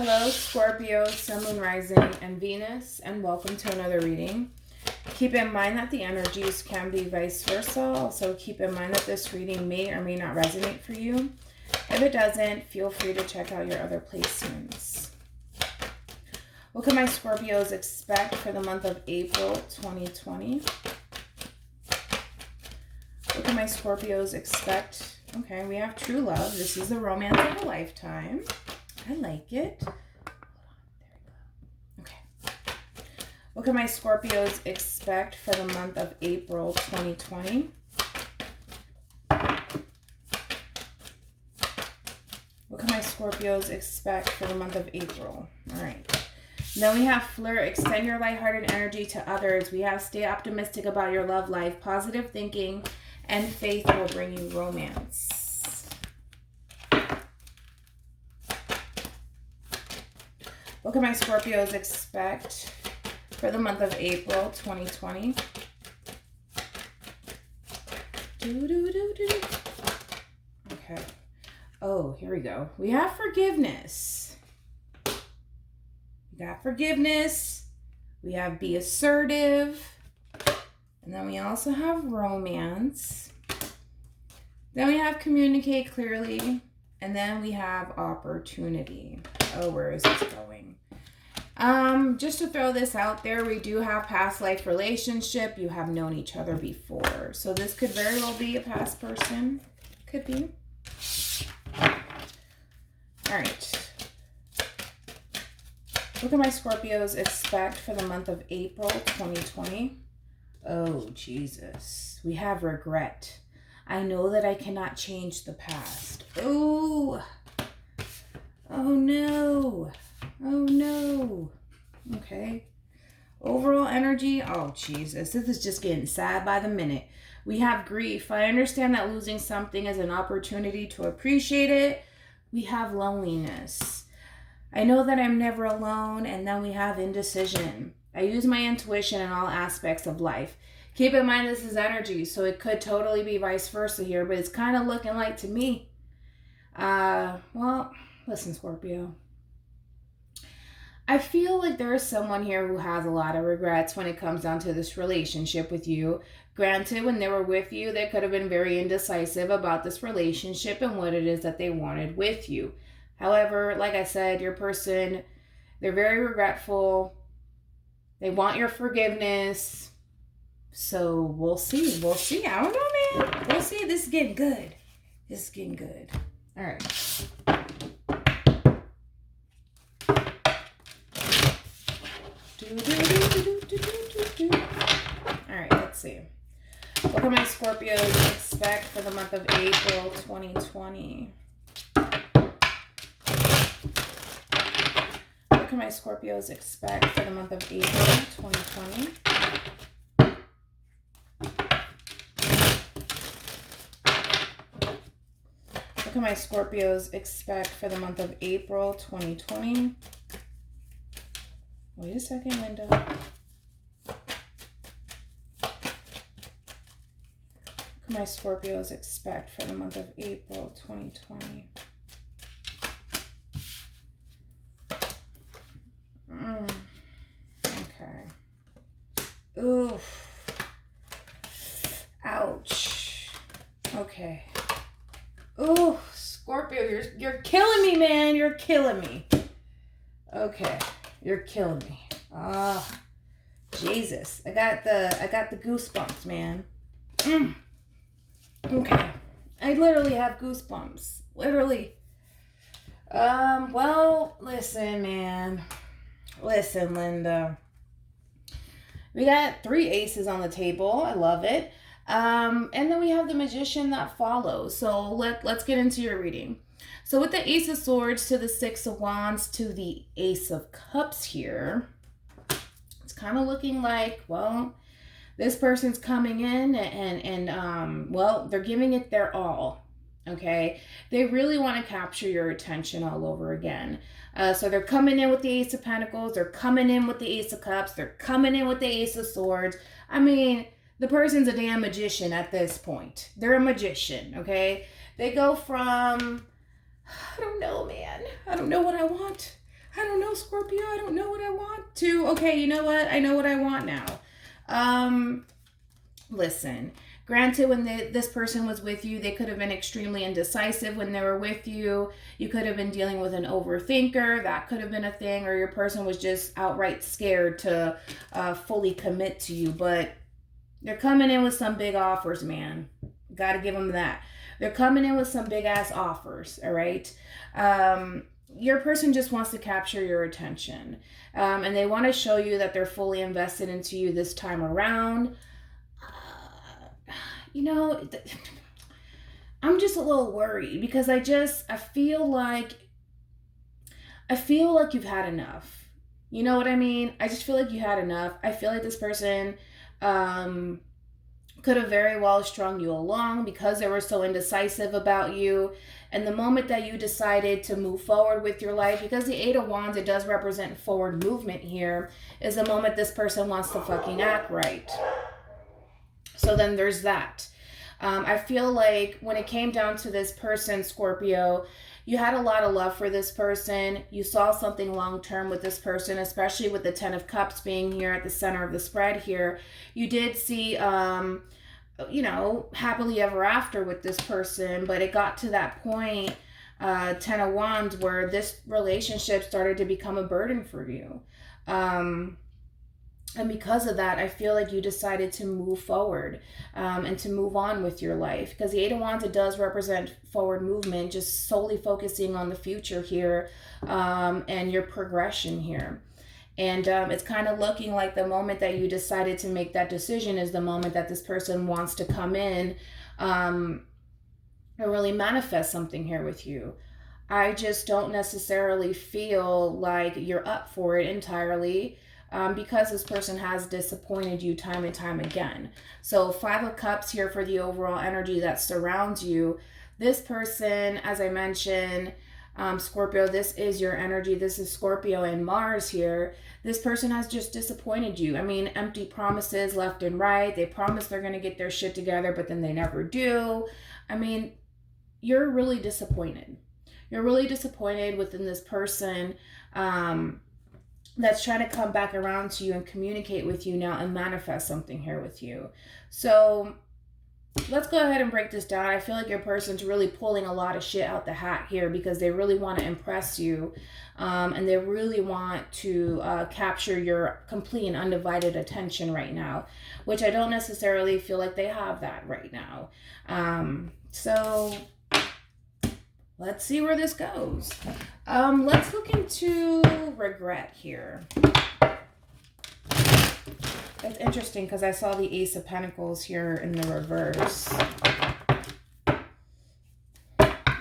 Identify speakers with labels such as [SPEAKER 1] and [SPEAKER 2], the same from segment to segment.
[SPEAKER 1] Hello, Scorpio, Sun, Moon, Rising, and Venus, and welcome to another reading. Keep in mind that the energies can be vice versa. Also, keep in mind that this reading may or may not resonate for you. If it doesn't, feel free to check out your other placements. What can my Scorpios expect for the month of April 2020? What can my Scorpios expect? Okay, we have true love. This is the romance of a lifetime. I like it. Hold on, there we go. Okay. What can my Scorpios expect for the month of April 2020? What can my Scorpios expect for the month of April? All right. Then we have flirt, extend your lighthearted energy to others. We have stay optimistic about your love life. Positive thinking and faith will bring you romance. What can my Scorpios expect for the month of April 2020? Okay. Oh, here we go. We have forgiveness. We got forgiveness. We have be assertive. And then we also have romance. Then we have communicate clearly. And then we have opportunity. Oh, where is this going? Just to throw this out there, we do have past life relationship. You have known each other before. So this could very well be a past person. Could be. All right. What can my Scorpios expect for the month of April 2020? Oh, Jesus. We have regret. I know that I cannot change the past. Oh. Oh, no. Oh, no. Okay. Overall energy. Oh, Jesus. This is just getting sad by the minute. We have grief. I understand that losing something is an opportunity to appreciate it. We have loneliness. I know that I'm never alone. And then we have indecision. I use my intuition in all aspects of life. Keep in mind this is energy, so it could totally be vice versa here, but it's kind of looking like to me. Well, listen, Scorpio. I feel like there is someone here who has a lot of regrets when it comes down to this relationship with you. Granted, when they were with you, they could have been very indecisive about this relationship and what it is that they wanted with you. However, like I said, your person, they're very regretful. They want your forgiveness. So we'll see. We'll see. I don't know, man. We'll see. This is getting good. This is getting good. All right. All right, let's see. What can my Scorpios expect for the month of April 2020? What can my Scorpios expect for the month of April 2020? What can my Scorpios expect for the month of April 2020? Wait a second, Linda. What can my Scorpios expect for the month of April 2020? Okay. Oof. Ouch. Okay. Oh, Scorpio, you're killing me, man. You're killing me. Okay, you're killing me. Ah, Jesus. I got the goosebumps, man. Okay. I literally have goosebumps. Literally. Well, listen, man. Listen, Linda. We got 3 aces on the table. I love it. And then we have the Magician that follows. So let's get into your reading. So with the Ace of Swords to the Six of Wands to the Ace of Cups here, it's kind of looking like, well, this person's coming in and well, they're giving it their all. Okay, they really want to capture your attention all over again. So they're coming in with the Ace of Pentacles. They're coming in with the Ace of Cups. They're coming in with the Ace of Swords. I mean, the person's a damn magician at this point. They're a magician, okay? They go from, I don't know, man. I don't know what I want. know, Scorpio. I don't know what I want to. Okay, you know what? I know what I want now. Listen. Granted, when this person was with you, they could have been extremely indecisive when they were with you. You could have been dealing with an overthinker. That could have been a thing. Or your person was just outright scared to fully commit to you. But they're coming in with some big offers, man. Got to give them that. They're coming in with some big ass offers, all right? Your person just wants to capture your attention. And they want to show you that they're fully invested into you this time around. You know, I'm just a little worried because I feel like you've had enough. You know what I mean? I just feel like you had enough. I feel like this person could have very well strung you along because they were so indecisive about you. And the moment that you decided to move forward with your life, because the Eight of Wands, it does represent forward movement here, is the moment this person wants to fucking act right. So then there's that. I feel like when it came down to this person, Scorpio, you had a lot of love for this person. You saw something long-term with this person, especially with the Ten of Cups being here at the center of the spread here. You did see, you know, happily ever after with this person, but it got to that point, Ten of Wands, where this relationship started to become a burden for you. And because of that, I feel like you decided to move forward and to move on with your life. Because the Eight of Wands, it does represent forward movement, just solely focusing on the future here and your progression here. And it's kind of looking like the moment that you decided to make that decision is the moment that this person wants to come in and really manifest something here with you. I just don't necessarily feel like you're up for it entirely. Because this person has disappointed you time and time again. So 5 of Cups here for the overall energy that surrounds you. This person, as I mentioned, Scorpio, this is your energy. This is Scorpio and Mars here. This person has just disappointed you. I mean, empty promises left and right. They promise they're going to get their shit together, but then they never do. I mean, you're really disappointed. You're really disappointed within this person that's trying to come back around to you and communicate with you now and manifest something here with you. So let's go ahead and break this down. I feel like your person's really pulling a lot of shit out the hat here because they really want to impress you and they really want to capture your complete and undivided attention right now, which I don't necessarily feel like they have that right now. So let's see where this goes. Let's look into regret here. It's interesting because I saw the Ace of Pentacles here in the reverse.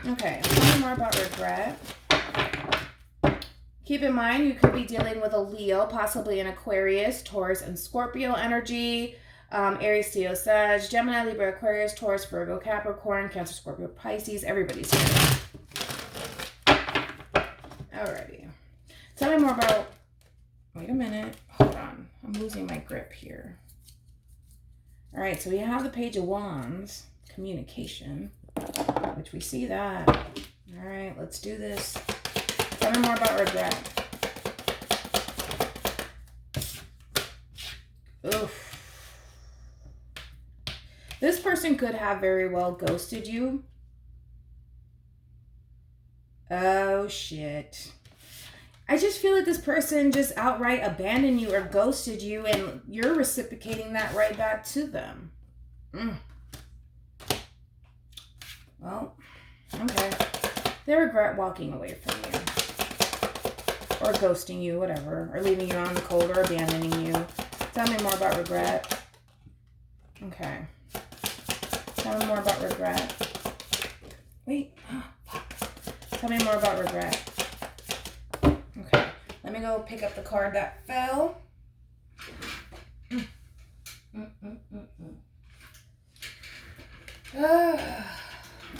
[SPEAKER 1] Okay, tell me more about regret. Keep in mind, you could be dealing with a Leo, possibly an Aquarius, Taurus, and Scorpio energy. Aries, Leo, Sag, Gemini, Libra, Aquarius, Taurus, Virgo, Capricorn, Cancer, Scorpio, Pisces. Everybody's here. Alrighty. Tell me more about... Wait a minute. Hold on. I'm losing my grip here. Alright, so we have the Page of Wands. Communication. Which we see that. Alright, let's do this. Tell me more about regret. Oof. This person could have very well ghosted you. Oh, shit. I just feel like this person just outright abandoned you or ghosted you, and you're reciprocating that right back to them. Well, okay. They regret walking away from you. Or ghosting you, whatever. Or leaving you on the cold or abandoning you. Tell me more about regret. Okay. Tell me more about regret. Wait. Tell me more about regret. Okay. Let me go pick up the card that fell.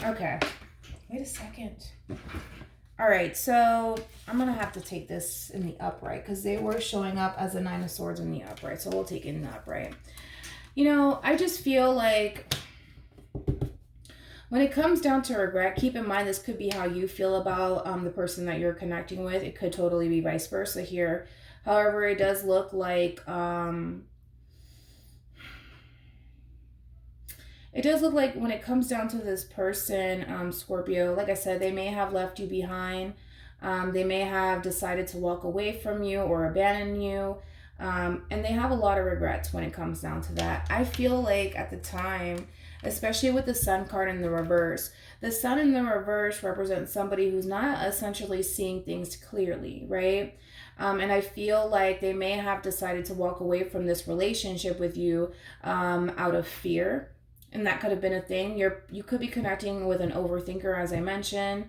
[SPEAKER 1] Okay. Wait a second. All right. So I'm going to have to take this in the upright because they were showing up as a Nine of Swords in the upright. So we'll take it in the upright. You know, I just feel like When it comes down to regret, keep in mind this could be how you feel about the person that you're connecting with. It could totally be vice versa here. However, it does look like when it comes down to this person, Scorpio, like I said, they may have left you behind. They may have decided to walk away from you or abandon you. And they have a lot of regrets when it comes down to that. I feel like at the time, especially with the Sun card in the reverse, the Sun in the reverse represents somebody who's not essentially seeing things clearly, right? And I feel like they may have decided to walk away from this relationship with you out of fear. And that could have been a thing. You could be connecting with an overthinker, as I mentioned,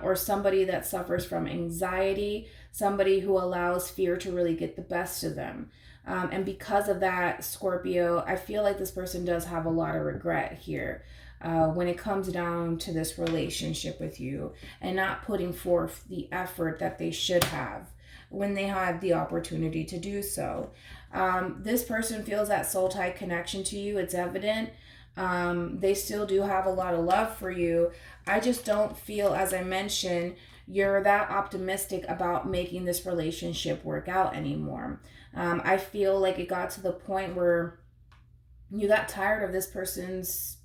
[SPEAKER 1] or somebody that suffers from anxiety, somebody who allows fear to really get the best of them. And because of that, Scorpio, I feel like this person does have a lot of regret here when it comes down to this relationship with you and not putting forth the effort that they should have when they have the opportunity to do so. This person feels that soul tie connection to you. It's evident. They still do have a lot of love for you. I just don't feel, as I mentioned, you're that optimistic about making this relationship work out anymore. I feel like it got to the point where you got tired of this person's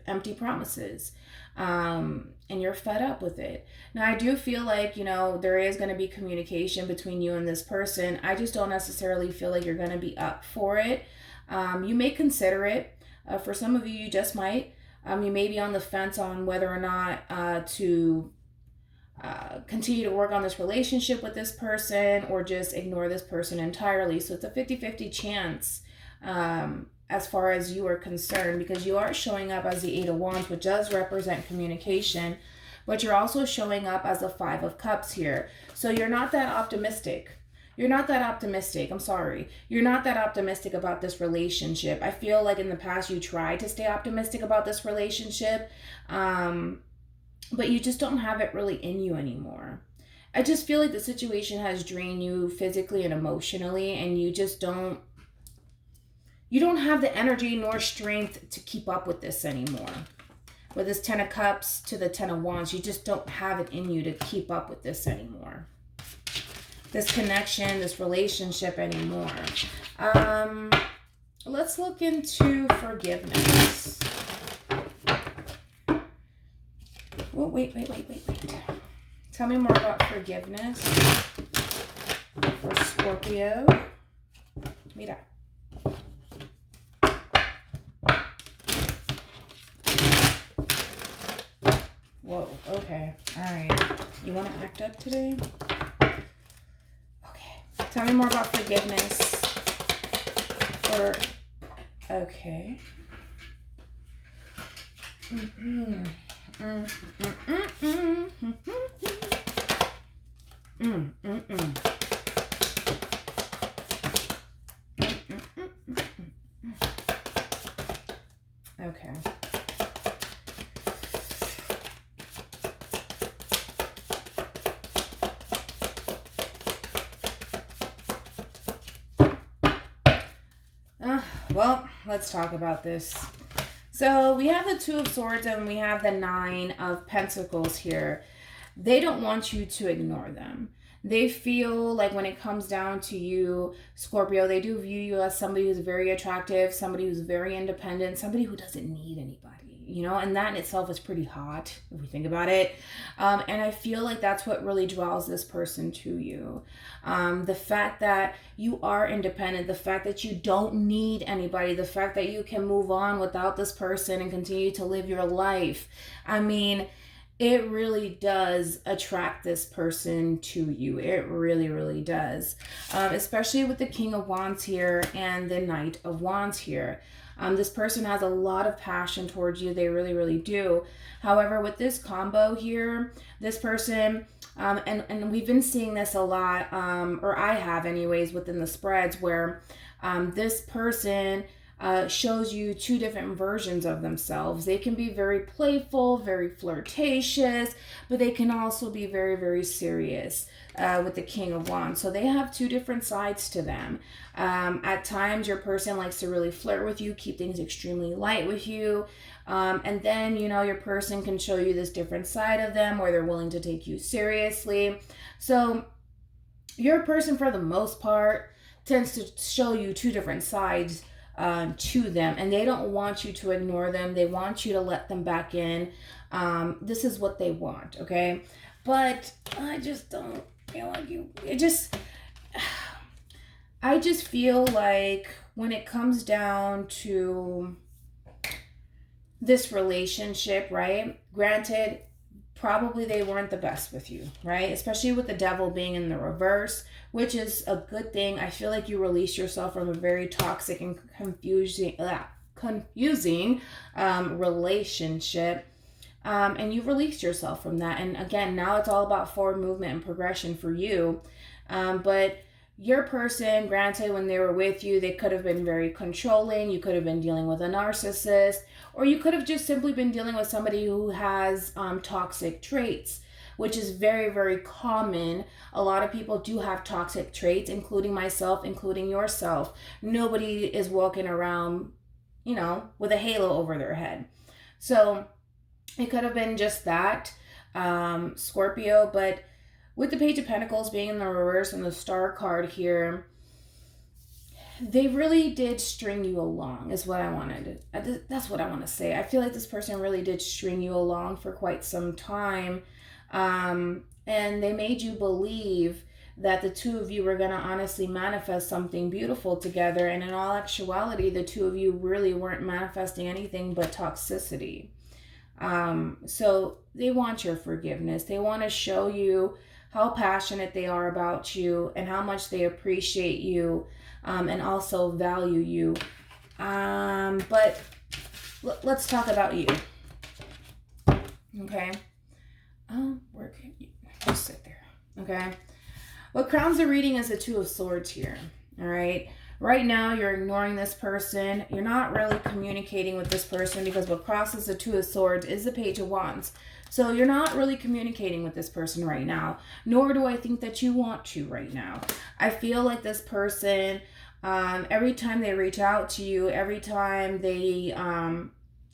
[SPEAKER 1] empty promises. And you're fed up with it. Now, I do feel like, there is going to be communication between you and this person. I just don't necessarily feel like you're going to be up for it. You may consider it. For some of you, you just might. You may be on the fence on whether or not to continue to work on this relationship with this person or just ignore this person entirely. So it's a 50-50 chance as far as you are concerned, because you are showing up as the Eight of Wands, which does represent communication, but you're also showing up as the Five of Cups here. So you're not that optimistic. You're not that optimistic. I'm sorry. You're not that optimistic about this relationship. I feel like in the past you tried to stay optimistic about this relationship, but you just don't have it really in you anymore. I just feel like the situation has drained you physically and emotionally, and you just don't have the energy nor strength to keep up with this anymore. With this Ten of Cups to the Ten of Wands, you just don't have it in you to keep up with this anymore. This connection, this relationship anymore. Let's look into forgiveness. Well, wait. Tell me more about forgiveness for Scorpio. Mira. Whoa, okay. All right. You want to act up today? Okay. Tell me more about forgiveness. Okay. Okay. Well, let's talk about this. So we have the Two of Swords and we have the Nine of Pentacles here. They don't want you to ignore them. They feel like when it comes down to you, Scorpio, they do view you as somebody who's very attractive, somebody who's very independent, somebody who doesn't need anybody, and that in itself is pretty hot if we think about it. And I feel like that's what really draws this person to you. The fact that you are independent, the fact that you don't need anybody, the fact that you can move on without this person and continue to live your life. I mean, it really does attract this person to you. It really, really does. Especially with the King of Wands here and the Knight of Wands here. This person has a lot of passion towards you. They really, really do. However, with this combo here, this person, and we've been seeing this a lot, or I have anyways, within the spreads, where this person shows you two different versions of themselves. They can be very playful, very flirtatious, but they can also be very, very serious with the King of Wands. So they have two different sides to them. At times, your person likes to really flirt with you, keep things extremely light with you. And then, you know, your person can show you this different side of them where they're willing to take you seriously. So your person, for the most part, tends to show you two different sides to them, and they don't want you to ignore them. They want you to let them back in. This is what they want, okay? But I just don't feel like I just feel like when it comes down to this relationship, right? Granted, probably they weren't the best with you, right? Especially with the devil being in the reverse, which is a good thing. I feel like you release yourself from a very toxic and confusing relationship. And you released yourself from that. And again, now it's all about forward movement and progression for you. But your person, granted, when they were with you, they could have been very controlling. You could have been dealing with a narcissist, or you could have just simply been dealing with somebody who has toxic traits, which is very, very common. A lot of people do have toxic traits, including myself, including yourself. Nobody is walking around, you know, with a halo over their head. So it could have been just that, Scorpio, but with the Page of Pentacles being in the reverse and the Star card here, they really did string you along, is what I wanted. That's what I want to say. I feel like this person really did string you along for quite some time. And they made you believe that the two of you were going to honestly manifest something beautiful together. And in all actuality, the two of you really weren't manifesting anything but toxicity. So they want your forgiveness. They want to show you how passionate they are about you and how much they appreciate you, and also value you. But let's talk about you. Okay. Where can you just sit there? Okay. What crowns the reading is the Two of Swords here. All right. Right now, you're ignoring this person. You're not really communicating with this person, because what crosses the Two of Swords is the Page of Wands. So you're not really communicating with this person right now, nor do I think that you want to right now. I feel like this person, every time they reach out to you, every time they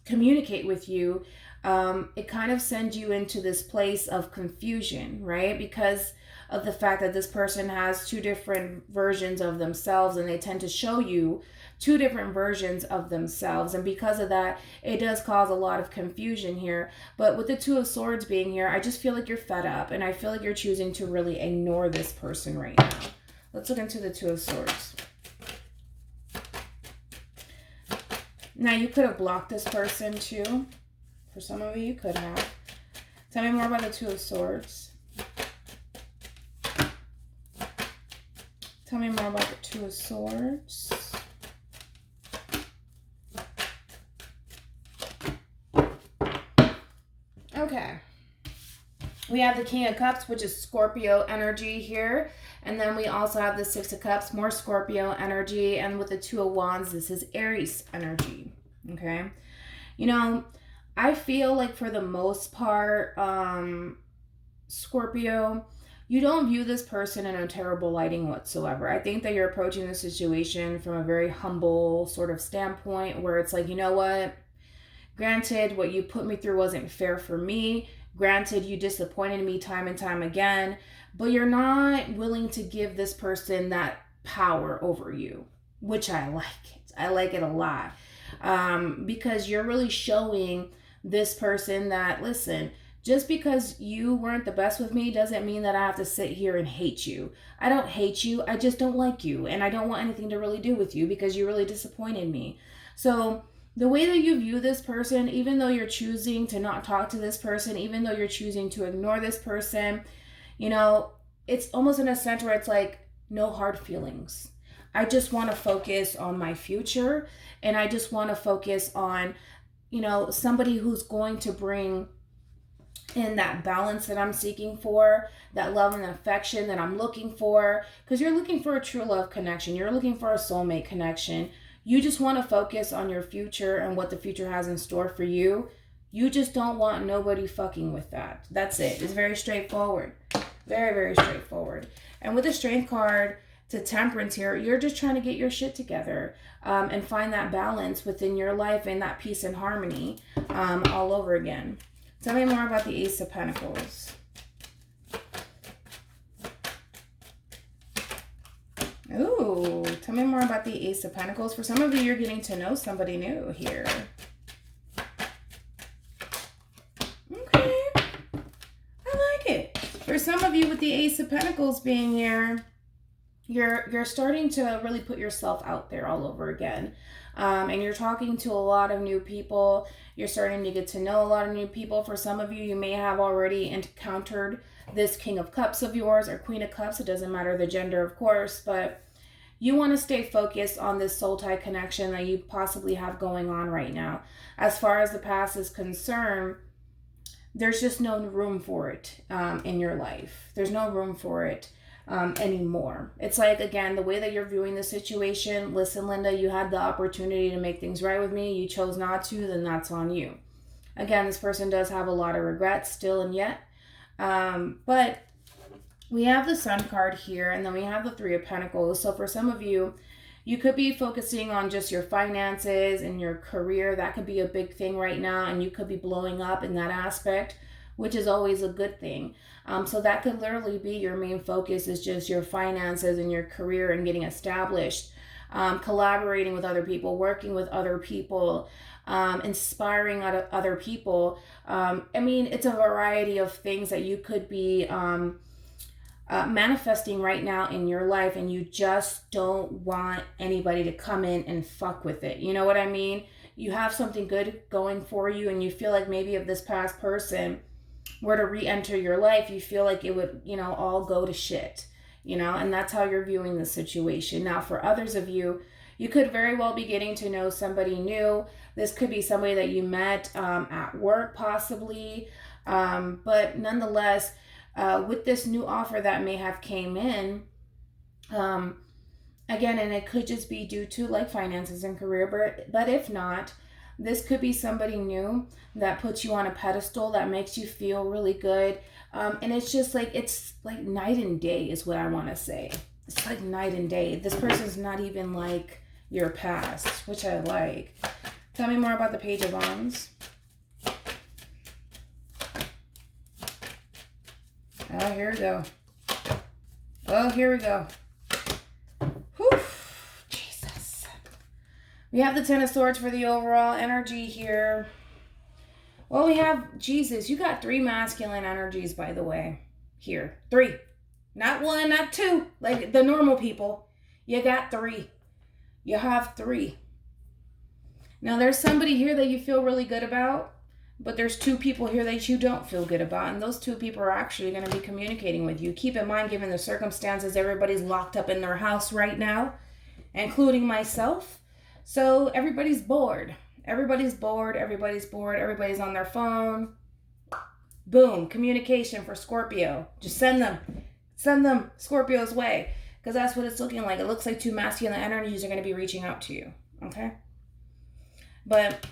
[SPEAKER 1] communicate with you, it kind of sends you into this place of confusion, right? Because of the fact that this person has two different versions of themselves, and they tend to show you two different versions of themselves. And because of that, it does cause a lot of confusion here. But with the Two of Swords being here, I just feel like you're fed up, and I feel like you're choosing to really ignore this person right now. Let's look into the Two of Swords. Now, you could have blocked this person too. For some of you, you could have. Tell me more about the Two of Swords. Tell me more about the Two of Swords. Okay. We have the King of Cups, which is Scorpio energy here. And then we also have the Six of Cups, more Scorpio energy. And with the Two of Wands, this is Aries energy. Okay. You know, I feel like for the most part, Scorpio, you don't view this person in a terrible lighting whatsoever. I think that you're approaching the situation from a very humble sort of standpoint, where it's like, you know what? Granted, what you put me through wasn't fair for me. Granted, you disappointed me time and time again, but you're not willing to give this person that power over you, which I like it. I like it a lot, because you're really showing this person that, listen, just because you weren't the best with me doesn't mean that I have to sit here and hate you. I don't hate you. I just don't like you. And I don't want anything to really do with you because you really disappointed me. So the way that you view this person, even though you're choosing to not talk to this person, even though you're choosing to ignore this person, you know, it's almost in a sense where it's like, no hard feelings. I just want to focus on my future. And I just want to focus on, you know, somebody who's going to bring in that balance that I'm seeking for, that love and affection that I'm looking for, because you're looking for a true love connection. You're looking for a soulmate connection. You just want to focus on your future and what the future has in store for you. You just don't want nobody fucking with that. That's it. It's very straightforward. Very, very straightforward. And with the Strength card to Temperance here, you're just trying to get your shit together, and find that balance within your life and that peace and harmony. all over again. Tell me more about the Ace of Pentacles. Ooh, tell me more about the Ace of Pentacles. For some of you, you're getting to know somebody new here. Okay, I like it. For some of you with the Ace of Pentacles being here, you're starting to really put yourself out there all over again. And you're talking to a lot of new people. You're starting to get to know a lot of new people. For some of you, you may have already encountered this King of Cups of yours or Queen of Cups. It doesn't matter the gender, of course, but you want to stay focused on this soul tie connection that you possibly have going on right now. As far as the past is concerned, there's just no room for it in your life. There's no room for it anymore. It's like, again, the way that you're viewing the situation, listen, Linda, you had the opportunity to make things right with me. You chose not to, then that's on you. Again, this person does have a lot of regrets still and yet. But we have the Sun card here, and then we have the Three of Pentacles. So for some of you, you could be focusing on just your finances and your career. That could be a big thing right now, and you could be blowing up in that aspect, which is always a good thing. So that could literally be your main focus, is just your finances and your career and getting established, collaborating with other people, working with other people, inspiring other people. I mean, it's a variety of things that you could be manifesting right now in your life, and you just don't want anybody to come in and fuck with it. You know what I mean? You have something good going for you, and you feel like maybe if this past person were to re-enter your life, you feel like it would, you know, all go to shit, you know, and that's how you're viewing the situation. Now, for others of you, you could very well be getting to know somebody new. This could be somebody that you met at work, possibly, but nonetheless, with this new offer that may have came in, again, and it could just be due to like finances and career, but if not, this could be somebody new that puts you on a pedestal, that makes you feel really good. And it's just like, it's like night and day is what I want to say. It's like night and day. This person's not even like your past, which I like. Tell me more about the Page of Wands. Oh, here we go. Oh, here we go. Whew. Jesus. We have the Ten of Swords for the overall energy here. Well, we have, Jesus, you got 3 masculine energies, by the way, here. 3. Not 1, not 2, like the normal people. You got 3. You have 3. Now, there's somebody here that you feel really good about, but there's 2 people here that you don't feel good about, and those 2 people are actually going to be communicating with you. Keep in mind, given the circumstances, everybody's locked up in their house right now, including myself. So everybody's bored. Everybody's bored. Everybody's bored. Everybody's on their phone. Boom. Communication for Scorpio. Just send them Scorpio's way, because that's what it's looking like. It looks like 2 masculine energies are going to be reaching out to you. Okay. But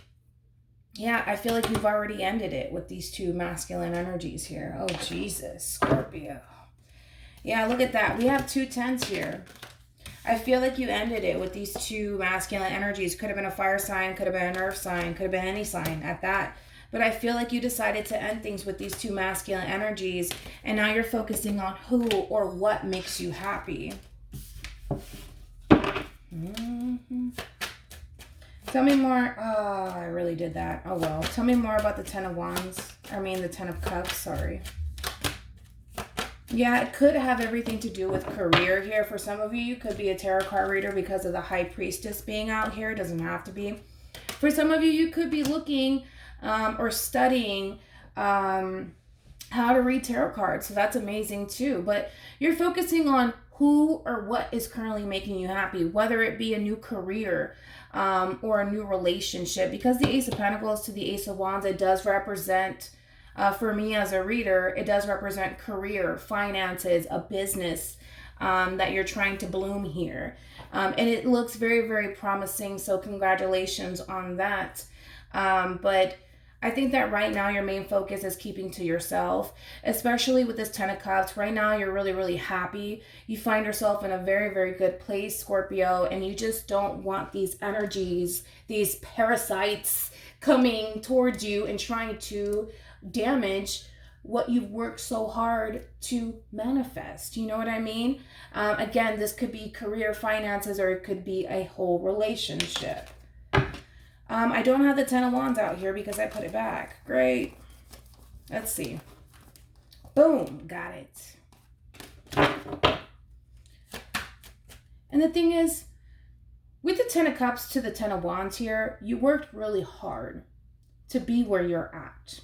[SPEAKER 1] yeah, I feel like you've already ended it with these 2 masculine energies here. Oh, Jesus, Scorpio. Yeah, look at that. We have 2 tens here. I feel like you ended it with these 2 masculine energies. Could have been a fire sign, could have been an earth sign, could have been any sign at that. But I feel like you decided to end things with these 2 masculine energies, and now you're focusing on who or what makes you happy. Tell me more. Oh, I really did that. Oh, well. Tell me more about the Ten of Wands. I mean, the Ten of Cups. Sorry. Yeah, it could have everything to do with career here. For some of you, you could be a tarot card reader because of the High Priestess being out here. It doesn't have to be. For some of you, you could be looking or studying how to read tarot cards. So that's amazing too. But you're focusing on who or what is currently making you happy, whether it be a new career or a new relationship. Because the Ace of Pentacles to the Ace of Wands, it does represent, for me as a reader, it does represent career, finances, a business that you're trying to bloom here. And it looks very, very promising. So congratulations on that. But I think that right now your main focus is keeping to yourself, especially with this Ten of Cups. Right now you're really, really happy. You find yourself in a very, very good place, Scorpio, and you just don't want these energies, these parasites coming towards you and trying to damage what you've worked so hard to manifest. You know what I mean? Again, this could be career, finances, or it could be a whole relationship. I don't have the Ten of Wands out here because I put it back. Great. Let's see. Boom. Got it. And the thing is, with the Ten of Cups to the Ten of Wands here, you worked really hard to be where you're at.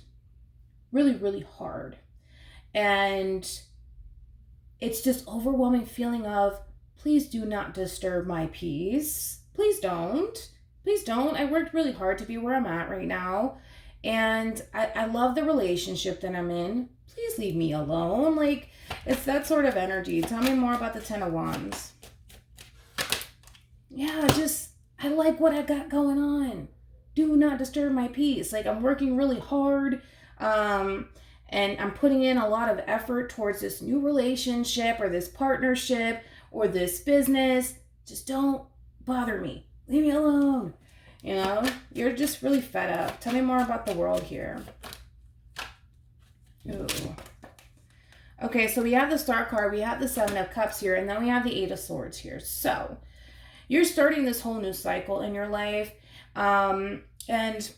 [SPEAKER 1] Really, really hard. And it's just overwhelming feeling of, please do not disturb my peace. Please don't. Please don't. I worked really hard to be where I'm at right now. And I love the relationship that I'm in. Please leave me alone. Like, it's that sort of energy. Tell me more about the Ten of Wands. Yeah, I like what I got going on. Do not disturb my peace. Like, I'm working really hard. And I'm putting in a lot of effort towards this new relationship or this partnership or this business. Just don't bother me. Leave me alone. You know, you're just really fed up. Tell me more about the world here. Ooh. Okay, so we have the Star card, we have the Seven of Cups here, and then we have the Eight of Swords here. So you're starting this whole new cycle in your life. And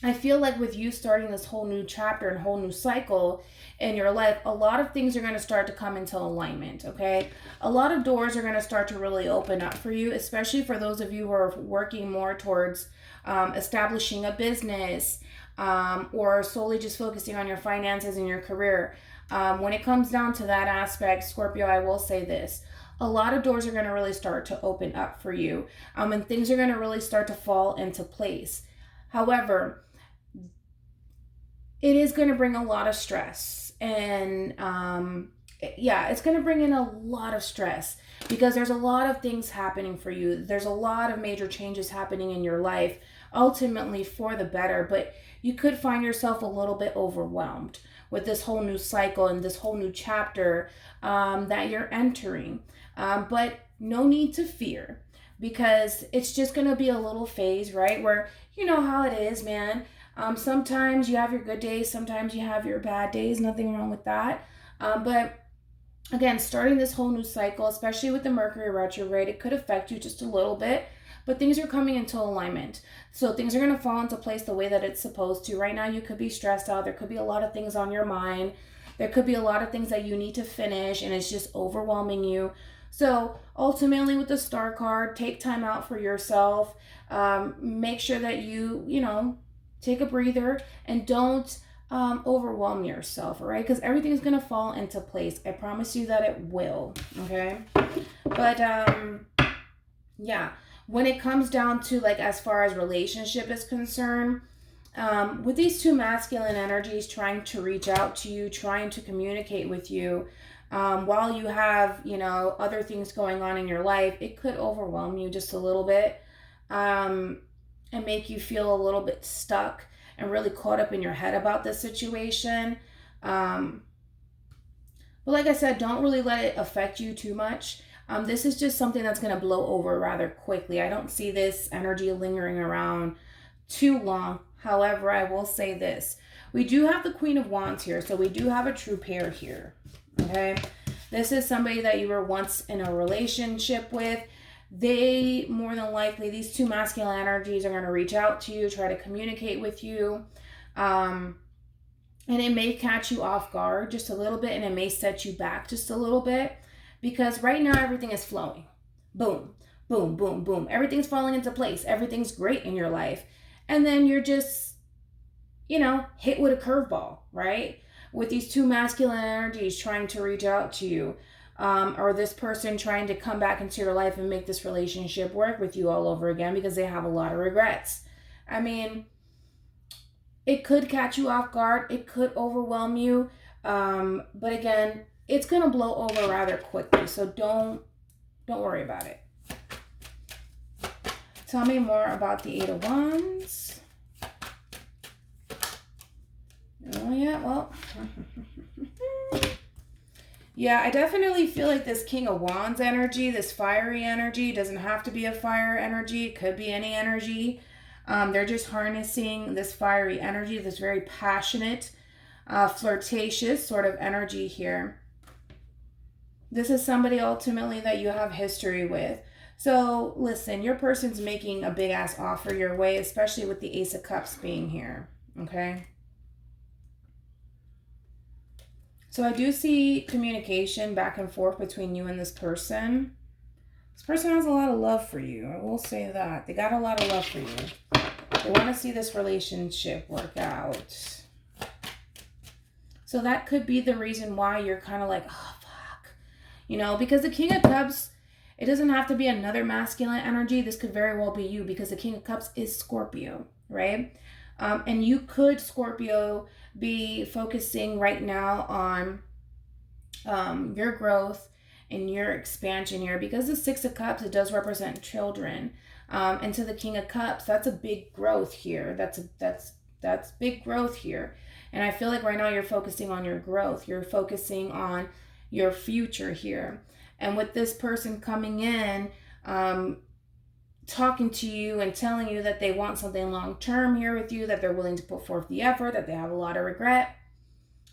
[SPEAKER 1] I feel like with you starting this whole new chapter and whole new cycle in your life, a lot of things are going to start to come into alignment, okay? A lot of doors are going to start to really open up for you, especially for those of you who are working more towards establishing a business or solely just focusing on your finances and your career. When it comes down to that aspect, Scorpio, I will say this. A lot of doors are going to really start to open up for you, and things are going to really start to fall into place. However, it is going to bring a lot of stress, and it's going to bring in a lot of stress because there's a lot of things happening for you. There's a lot of major changes happening in your life, ultimately for the better, but you could find yourself a little bit overwhelmed with this whole new cycle and this whole new chapter that you're entering. But no need to fear, because it's just going to be a little phase, right? Where you know how it is, man. Sometimes you have your good days, sometimes you have your bad days, nothing wrong with that. But again, starting this whole new cycle, especially with the Mercury retrograde, it could affect you just a little bit, but things are coming into alignment. So things are going to fall into place the way that it's supposed to. Right now, you could be stressed out. There could be a lot of things on your mind. There could be a lot of things that you need to finish, and it's just overwhelming you. So ultimately with the Star card, take time out for yourself. Make sure that you take a breather and don't overwhelm yourself, all right? Because everything's going to fall into place. I promise you that it will, okay? But yeah, when it comes down to like as far as relationship is concerned, with these two masculine energies trying to reach out to you, trying to communicate with you, while you have, other things going on in your life, it could overwhelm you just a little bit, and make you feel a little bit stuck and really caught up in your head about this situation. But like I said, don't really let it affect you too much. This is just something that's going to blow over rather quickly. I don't see this energy lingering around too long. However, I will say this. We do have the Queen of Wands here, so we do have a true pair here. Okay, this is somebody that you were once in a relationship with. They, more than likely, these two masculine energies are going to reach out to you, try to communicate with you. And it may catch you off guard just a little bit, and it may set you back just a little bit, because right now everything is flowing. Boom, boom, boom, boom. Everything's falling into place. Everything's great in your life. And then you're just, hit with a curveball, right? With these two masculine energies trying to reach out to you, or this person trying to come back into your life and make this relationship work with you all over again because they have a lot of regrets. I mean, it could catch you off guard. It could overwhelm you. But again, it's going to blow over rather quickly. So don't worry about it. Tell me more about the Eight of Wands. Oh, yeah, well. Yeah, I definitely feel like this King of Wands energy, this fiery energy, doesn't have to be a fire energy. It could be any energy. They're just harnessing this fiery energy, this very passionate, flirtatious sort of energy here. This is somebody ultimately that you have history with. So listen, your person's making a big ass offer your way, especially with the Ace of Cups being here. Okay. So I do see communication back and forth between you and this person. This person has a lot of love for you. I will say that. They got a lot of love for you. They want to see this relationship work out. So that could be the reason why you're kind of like, oh, fuck. You know, because the King of Cups, it doesn't have to be another masculine energy. This could very well be you, because the King of Cups is Scorpio, right? And you could, Scorpio, be focusing right now on your growth and your expansion here, because the Six of Cups, it does represent children. And to the King of Cups, that's a big growth here. That's big growth here. And I feel like right now you're focusing on your growth. You're focusing on your future here. And with this person coming in, talking to you and telling you that they want something long-term here with you, that they're willing to put forth the effort, that they have a lot of regret,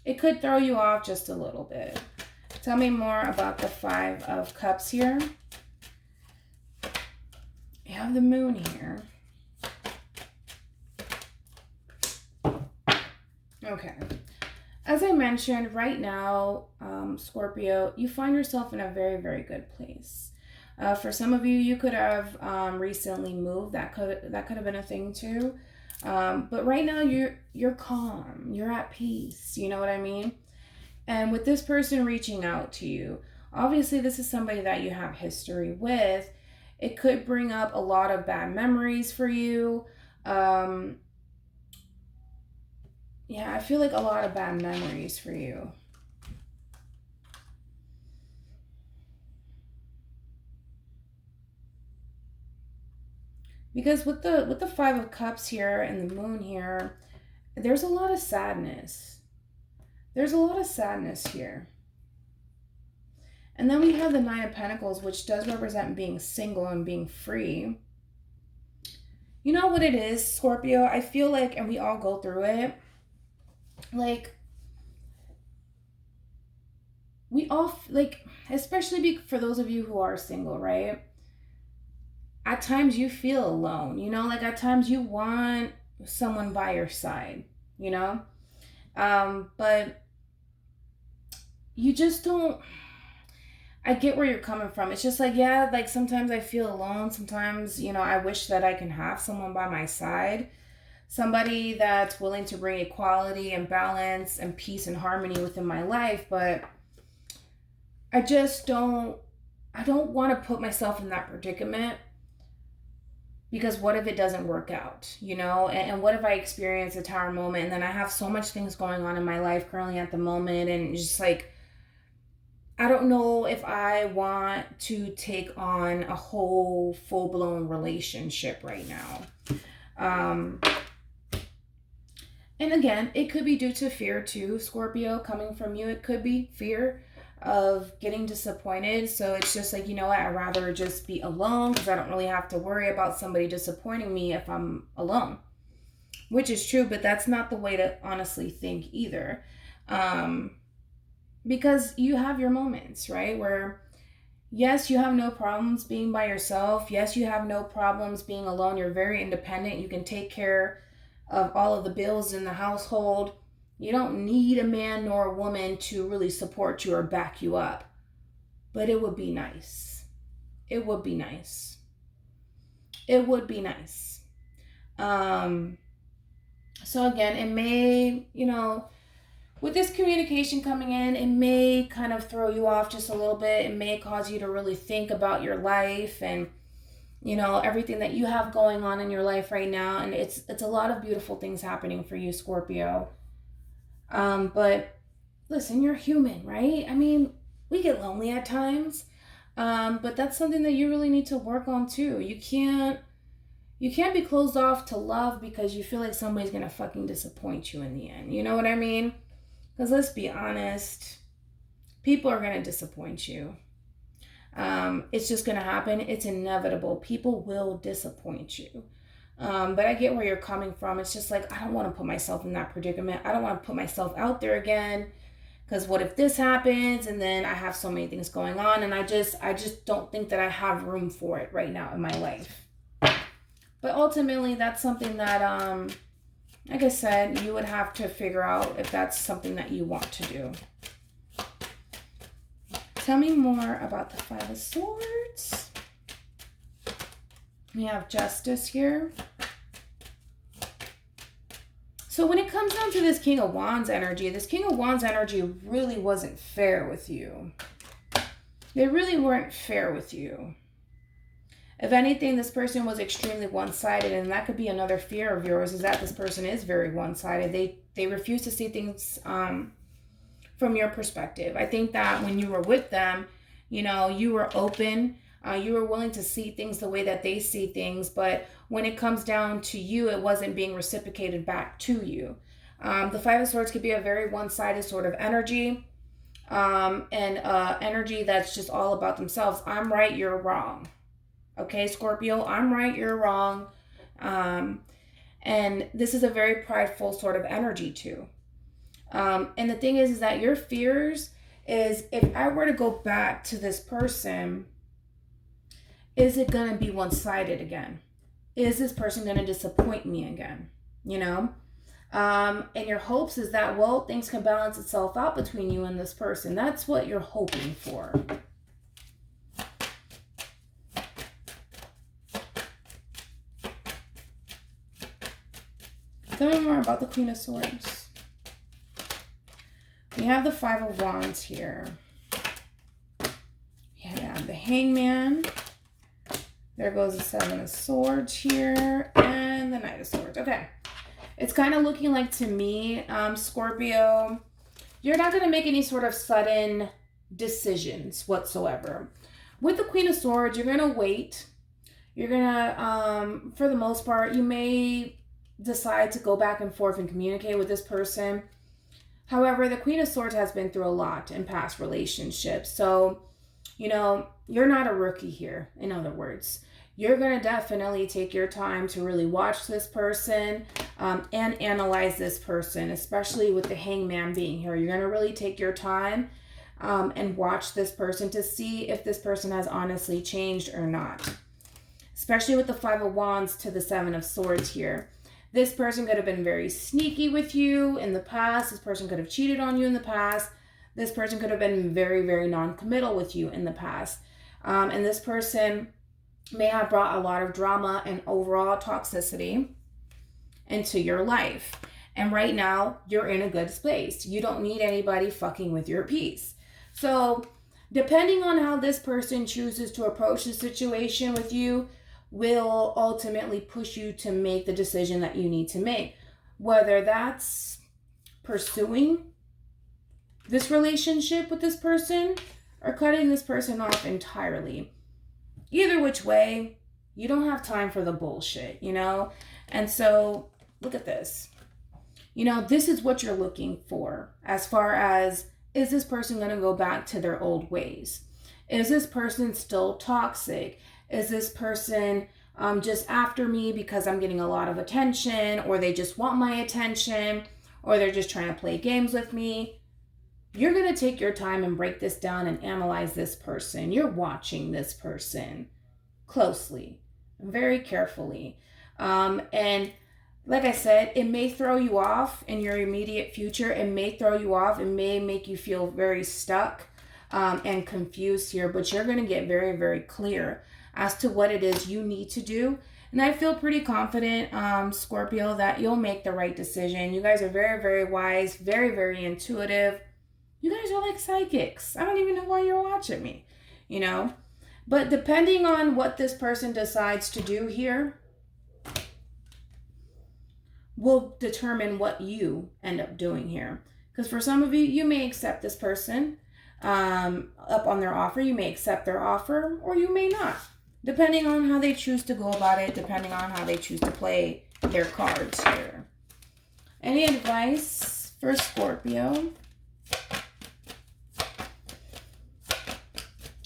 [SPEAKER 1] it could throw you off just a little bit. Tell me more about the Five of Cups here. You have the Moon here. Okay. As I mentioned, right now, Scorpio, you find yourself in a very, very good place. For some of you, you could have recently moved. That could have been a thing too. But right now, you're calm. You're at peace. You know what I mean? And with this person reaching out to you, obviously this is somebody that you have history with. It could bring up a lot of bad memories for you. Yeah, I feel like a lot of bad memories for you. Because with the Five of Cups here and the Moon here, there's a lot of sadness. There's a lot of sadness here. And then we have the Nine of Pentacles, which does represent being single and being free. You know what it is, Scorpio? I feel like, and we all go through it, like, we all, like, especially for those of you who are single, right? At times you feel alone, you know? Like, at times you want someone by your side, you know? But you just don't... I get where you're coming from. It's just like, yeah, like sometimes I feel alone. Sometimes, you know, I wish that I can have someone by my side. Somebody that's willing to bring equality and balance and peace and harmony within my life. But I just don't want to put myself in that predicament. Because what if it doesn't work out, you know? And what if I experience a tower moment and then I have so much things going on in my life currently at the moment, and just like, I don't know if I want to take on a whole full-blown relationship right now. And again, it could be due to fear too, Scorpio, coming from you. It could be fear of getting disappointed. So it's just like, you know what, I'd rather just be alone because I don't really have to worry about somebody disappointing me if I'm alone. Which is true, but that's not the way to honestly think either. Because you have your moments, right? Where, yes, you have no problems being by yourself. Yes, you have no problems being alone. You're very independent. You can take care of all of the bills in the household. You don't need a man nor a woman to really support you or back you up. But it would be nice. It would be nice. It would be nice. So again, it may, you know, with this communication coming in, it may kind of throw you off just a little bit. It may cause you to really think about your life and, you know, everything that you have going on in your life right now. And it's a lot of beautiful things happening for you, Scorpio. But listen, you're human, right? I mean, we get lonely at times. But that's something that you really need to work on too. You can't be closed off to love because you feel like somebody's going to fucking disappoint you in the end. You know what I mean? Because let's be honest, people are going to disappoint you. It's just going to happen. It's inevitable. People will disappoint you. But I get where you're coming from. It's just like, I don't want to put myself in that predicament. I don't want to put myself out there again. Because what if this happens? And then I have so many things going on. And I just don't think that I have room for it right now in my life. But ultimately, that's something that, like I said, you would have to figure out if that's something that you want to do. Tell me more about the Five of Swords. We have Justice here. So when it comes down to this King of Wands energy, this King of Wands energy really wasn't fair with you. They really weren't fair with you. If anything, this person was extremely one-sided, and that could be another fear of yours, is that this person is very one-sided. They refuse to see things from your perspective. I think that when you were with them, you know, you were open. You were willing to see things the way that they see things, but when it comes down to you, it wasn't being reciprocated back to you. The Five of Swords could be a very one-sided sort of energy, and energy that's just all about themselves. I'm right, you're wrong. Okay, Scorpio, I'm right, you're wrong. And this is a very prideful sort of energy too. And the thing is that your fears is, if I were to go back to this person, is it going to be one-sided again? Is this person going to disappoint me again? You know? And your hopes is that, well, things can balance itself out between you and this person. That's what you're hoping for. Tell me more about the Queen of Swords. We have the Five of Wands here. We have the Hangman. There goes the Seven of Swords here. And the Knight of Swords. Okay. It's kind of looking like, to me, Scorpio, you're not going to make any sort of sudden decisions whatsoever. With the Queen of Swords, you're going to wait. You're going to, for the most part, you may decide to go back and forth and communicate with this person. However, the Queen of Swords has been through a lot in past relationships. So, you know, you're not a rookie here, in other words. You're going to definitely take your time to really watch this person and analyze this person, especially with the Hangman being here. You're going to really take your time and watch this person to see if this person has honestly changed or not. Especially with the Five of Wands to the Seven of Swords here. This person could have been very sneaky with you in the past. This person could have cheated on you in the past. This person could have been very, very non-committal with you in the past. And this person may have brought a lot of drama and overall toxicity into your life. And right now, you're in a good space. You don't need anybody fucking with your peace. So, depending on how this person chooses to approach the situation with you, will ultimately push you to make the decision that you need to make. Whether that's pursuing this relationship with this person or cutting this person off entirely. Either which way, you don't have time for the bullshit, you know? And so, look at this. You know, this is what you're looking for as far as, is this person going to go back to their old ways? Is this person still toxic? Is this person just after me because I'm getting a lot of attention, or they just want my attention, or they're just trying to play games with me? You're going to take your time and break this down and analyze this person. You're watching this person closely, very carefully. And like I said, it may throw you off in your immediate future. It may throw you off. It may make you feel very stuck and confused here, but you're going to get very, very clear as to what it is you need to do. And I feel pretty confident, Scorpio, that you'll make the right decision. You guys are very, very wise, very, very intuitive. You guys are like psychics. I don't even know why you're watching me, you know? But depending on what this person decides to do here will determine what you end up doing here. Because for some of you, you may accept this person up on their offer. You may accept their offer, or you may not. Depending on how they choose to go about it, depending on how they choose to play their cards here. Any advice for Scorpio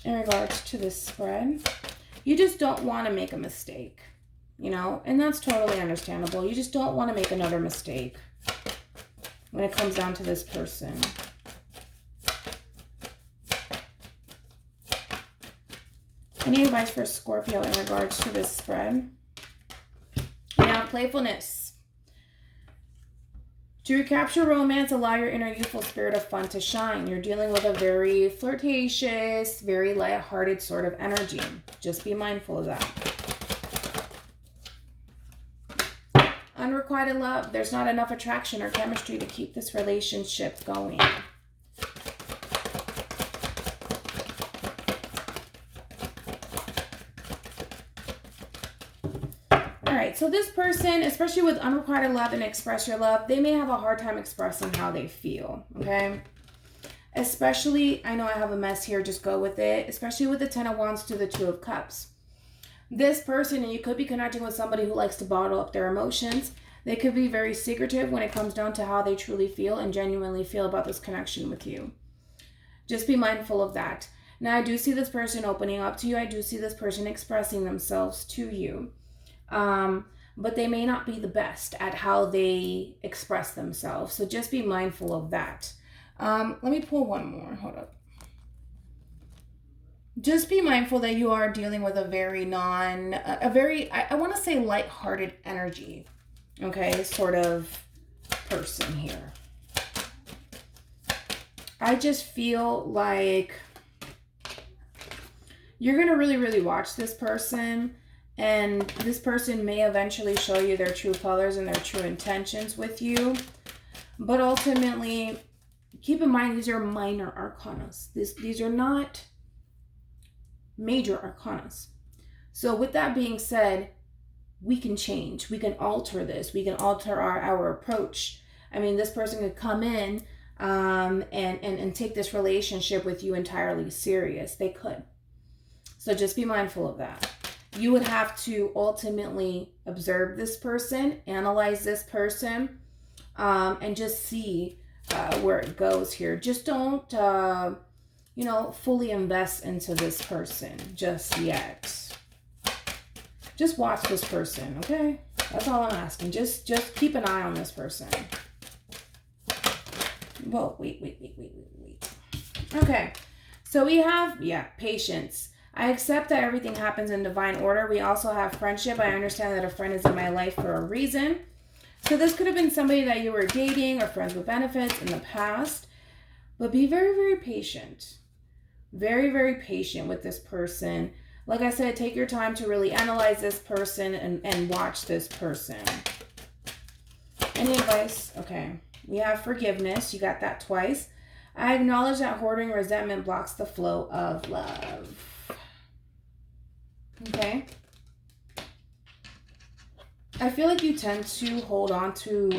[SPEAKER 1] in regards to this spread? You just don't want to make a mistake. you know, and that's totally understandable. You just don't want to make another mistake when it comes down to this person. Any advice for Scorpio in regards to this spread? Now, playfulness. To recapture romance, allow your inner youthful spirit of fun to shine. You're dealing with a very flirtatious, very lighthearted sort of energy. Just be mindful of that. Unrequited love. There's not enough attraction or chemistry to keep this relationship going. Alright, so this person, especially with unrequited love and express your love, they may have a hard time expressing how they feel, okay? Especially, I know I have a mess here, just go with it. Especially with the Ten of Wands to the Two of Cups. This person, and you could be connecting with somebody who likes to bottle up their emotions. They could be very secretive when it comes down to how they truly feel and genuinely feel about this connection with you. Just be mindful of that. Now, I do see this person opening up to you. I do see this person expressing themselves to you. But they may not be the best at how they express themselves. So just be mindful of that. Let me pull one more. Hold up. Just be mindful that you are dealing with a very I want to say lighthearted energy. Okay, sort of person here. I just feel like you're going to really, really watch this person. And this person may eventually show you their true colors and their true intentions with you. But ultimately, keep in mind, these are minor arcanas. These are not major arcanas. So with that being said, we can change. We can alter this. We can alter our approach. I mean, this person could come in and take this relationship with you entirely serious. They could. So just be mindful of that. You would have to ultimately observe this person, analyze this person, and just see where it goes here. Just don't, fully invest into this person just yet. Just watch this person, okay? That's all I'm asking. Just keep an eye on this person. Whoa, wait. Okay, so we have, patience. I accept that everything happens in divine order. We also have friendship. I understand that a friend is in my life for a reason. So this could have been somebody that you were dating or friends with benefits in the past. But be very, very patient. Very, very patient with this person. Like I said, take your time to really analyze this person and watch this person. Any advice? Okay. We have forgiveness. You got that twice. I acknowledge that hoarding resentment blocks the flow of love. Okay. I feel like you tend to hold on to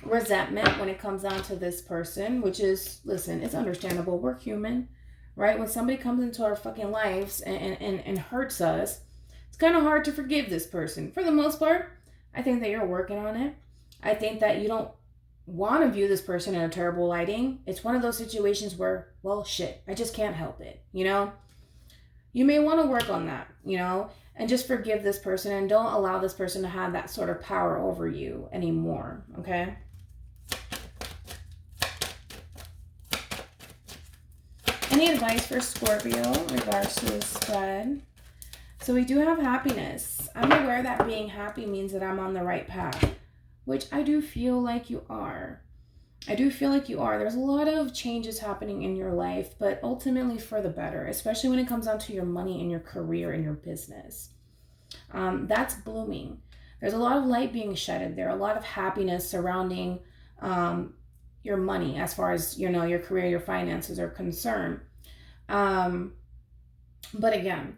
[SPEAKER 1] resentment when it comes down to this person, which is, listen, it's understandable. We're human, right? When somebody comes into our fucking lives and hurts us, it's kind of hard to forgive this person. For the most part, I think that you're working on it. I think that you don't want to view this person in a terrible lighting. It's one of those situations where, well, shit, I just can't help it, you know? You may want to work on that, you know, and just forgive this person and don't allow this person to have that sort of power over you anymore, okay? Any advice for Scorpio in regards to this spread? So we do have happiness. I'm aware that being happy means that I'm on the right path, which I do feel like you are. There's a lot of changes happening in your life, but ultimately for the better, especially when it comes down to your money and your career and your business. That's blooming. There's a lot of light being shedded there, a lot of happiness surrounding your money as far as, you know, your career, your finances are concerned. But again,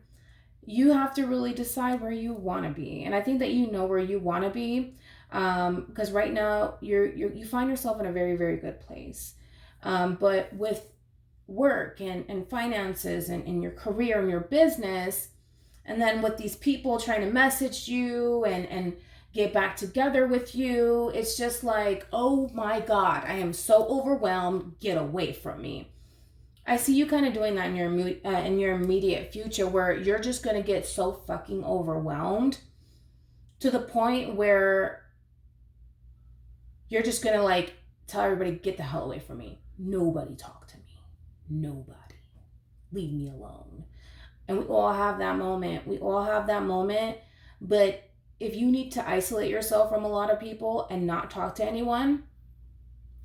[SPEAKER 1] you have to really decide where you want to be. And I think that you know where you want to be. Because right now you find yourself in a very, very good place. But with work and finances and your career and your business, and then with these people trying to message you and get back together with you, it's just like, oh my God, I am so overwhelmed. Get away from me. I see you kind of doing that in your immediate future, where you're just going to get so fucking overwhelmed to the point where you're just going to like tell everybody, get the hell away from me. Nobody talk to me. Nobody. Leave me alone. And we all have that moment. We all have that moment. But if you need to isolate yourself from a lot of people and not talk to anyone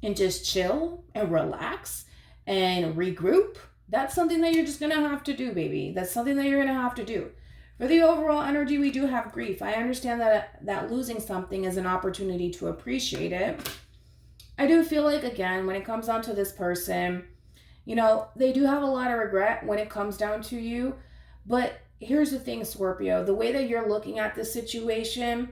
[SPEAKER 1] and just chill and relax and regroup, that's something that you're just going to have to do, baby. That's something that you're going to have to do. For the overall energy, we do have grief. I understand that losing something is an opportunity to appreciate it. I do feel like, again, when it comes down to this person, you know, they do have a lot of regret when it comes down to you. But here's the thing, Scorpio, the way that you're looking at this situation,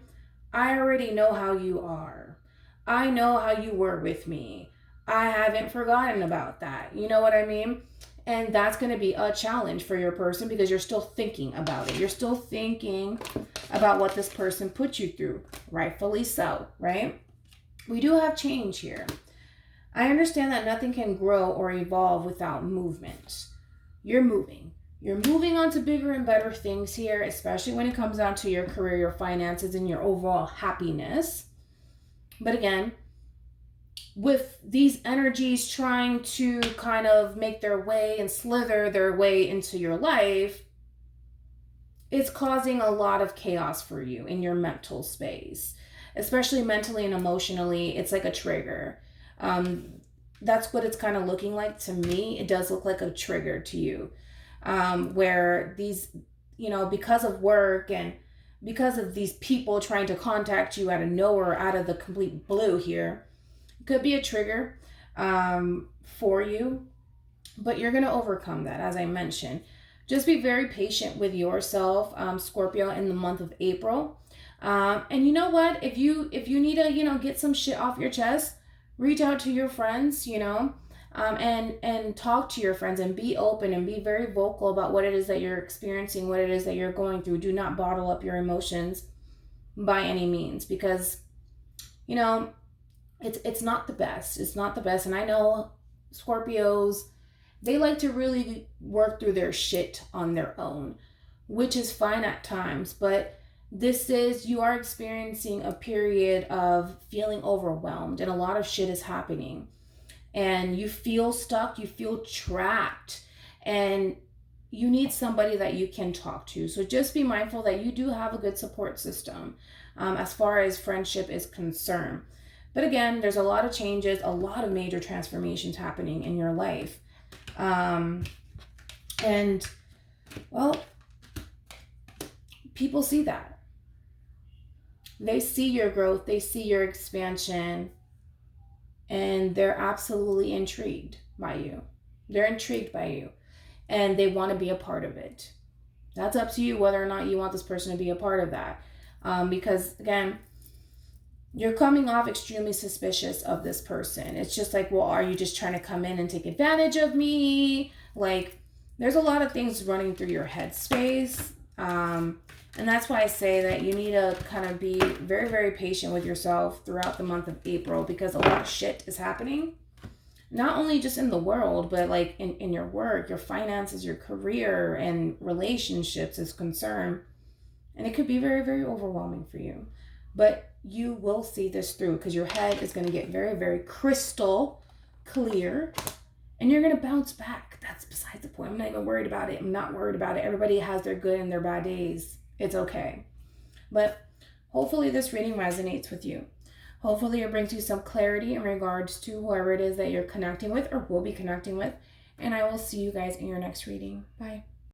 [SPEAKER 1] I already know how you are. I know how you were with me. I haven't forgotten about that. You know what I mean? And that's going to be a challenge for your person because you're still thinking about it. You're still thinking about what this person put you through. Rightfully so, right? We do have change here. I understand that nothing can grow or evolve without movement. You're moving. You're moving on to bigger and better things here, especially when it comes down to your career, your finances, and your overall happiness. But again, with these energies trying to kind of make their way and slither their way into your life, it's causing a lot of chaos for you in your mental space, especially mentally and emotionally. It's like a trigger. That's what it's kind of looking like to me. It does look like a trigger to you, where these, you know, because of work and because of these people trying to contact you out of nowhere, out of the complete blue here, could be a trigger for you, but you're going to overcome that, as I mentioned. Just be very patient with yourself, Scorpio, in the month of April. And you know what? If you need to, you know, get some shit off your chest, reach out to your friends, you know, and talk to your friends and be open and be very vocal about what it is that you're experiencing, what it is that you're going through. Do not bottle up your emotions by any means, because, you know, it's not the best. It's not the best. And I know Scorpios, they like to really work through their shit on their own, which is fine at times. But you are experiencing a period of feeling overwhelmed and a lot of shit is happening. And you feel stuck, you feel trapped, and you need somebody that you can talk to. So just be mindful that you do have a good support system as far as friendship is concerned. But again, there's a lot of changes, a lot of major transformations happening in your life. And, well, people see that. They see your growth, they see your expansion, and they're absolutely intrigued by you. They're intrigued by you, and they want to be a part of it. That's up to you whether or not you want this person to be a part of that. Because, again, you're coming off extremely suspicious of this person. It's just like, well, are you just trying to come in and take advantage of me? Like, there's a lot of things running through your headspace. And that's why I say that you need to kind of be very, very patient with yourself throughout the month of April, because a lot of shit is happening. Not only just in the world, but like in your work, your finances, your career, and relationships is concerned. And it could be very, very overwhelming for you. But you will see this through, because your head is going to get very, very crystal clear, and you're going to bounce back. That's beside the point. I'm not even worried about it. I'm not worried about it. Everybody has their good and their bad days. It's okay. But hopefully this reading resonates with you. Hopefully it brings you some clarity in regards to whoever it is that you're connecting with or will be connecting with. And I will see you guys in your next reading. Bye.